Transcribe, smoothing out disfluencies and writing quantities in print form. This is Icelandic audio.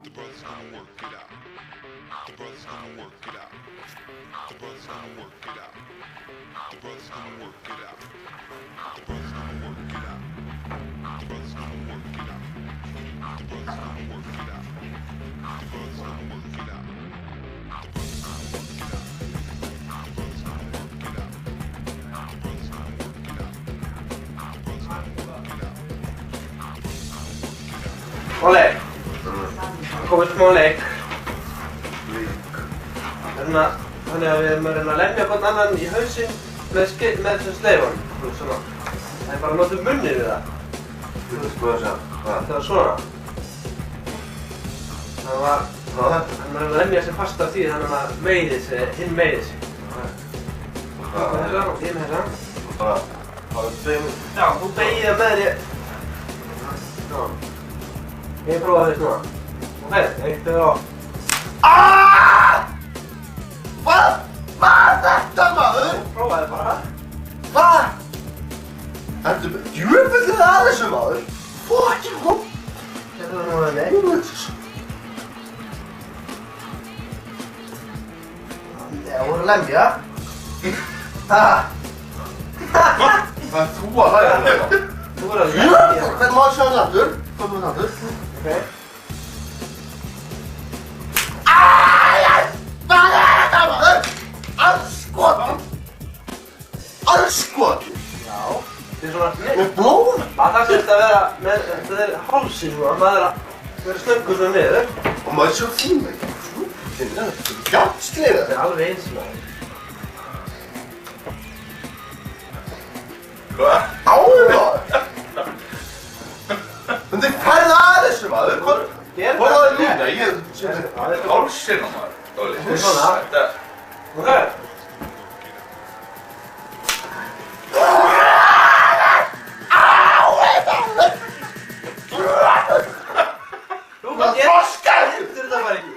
The brothers gonna work it out. The brothers gonna work it out. The brothers gonna work it out. The brothers gonna work it out. The brothers gonna work it out. The brothers gonna work it out. The brothers gonna work it out. The brothers gonna work it out. The brothers gonna work it out. The brothers gonna work it out. The brothers gonna work it out. The brothers gonna work it out. Óli, komið smá leik. Þannig að við erum að reyna að lemja hvern annan í hausinn með þessum sleifunum. Svona. Það er bara að nota munnið við það. Þú veist hvað það sé? Það var svona. Það var... Hann er að lemja sig fast af því þannig að hinn meiði sig. Hvað er það? Ég með þessa. Bara... Það er tveim... Já, þú beigir það með þér. Svona. Ég prófaði þess núna. Ok, eitt eða á. Hvað er þetta maður? Prófaði bara. Hvað? Ertu með djöfullið að þessu maður? Fucking hopp! Þetta var núna með. Það voru að lemja. Það er þú að hlæða þetta. Þú voru að lemja. Hvernig má ég sjá þetta aftur? Hvað er þetta aftur? Ok. Hvað er þetta maður? Allskotin! Allskotin! Já. Þetta er svona... Með blóð? Það þarf að vera með... Þetta er hálsinn svona. Maður er að vera snöggur svona niður. Og maður sjá þín með ekki. Þetta er fjárstliða. Þetta er alveg eins maður. Hvað? Áður! En þið færðu að þessu maður. Hvað er það núna? Ég... Hálsinn á maður, Óli. Þetta er svona. Þetta... Ok. Þú Það er froskar! getur þetta bara ekki.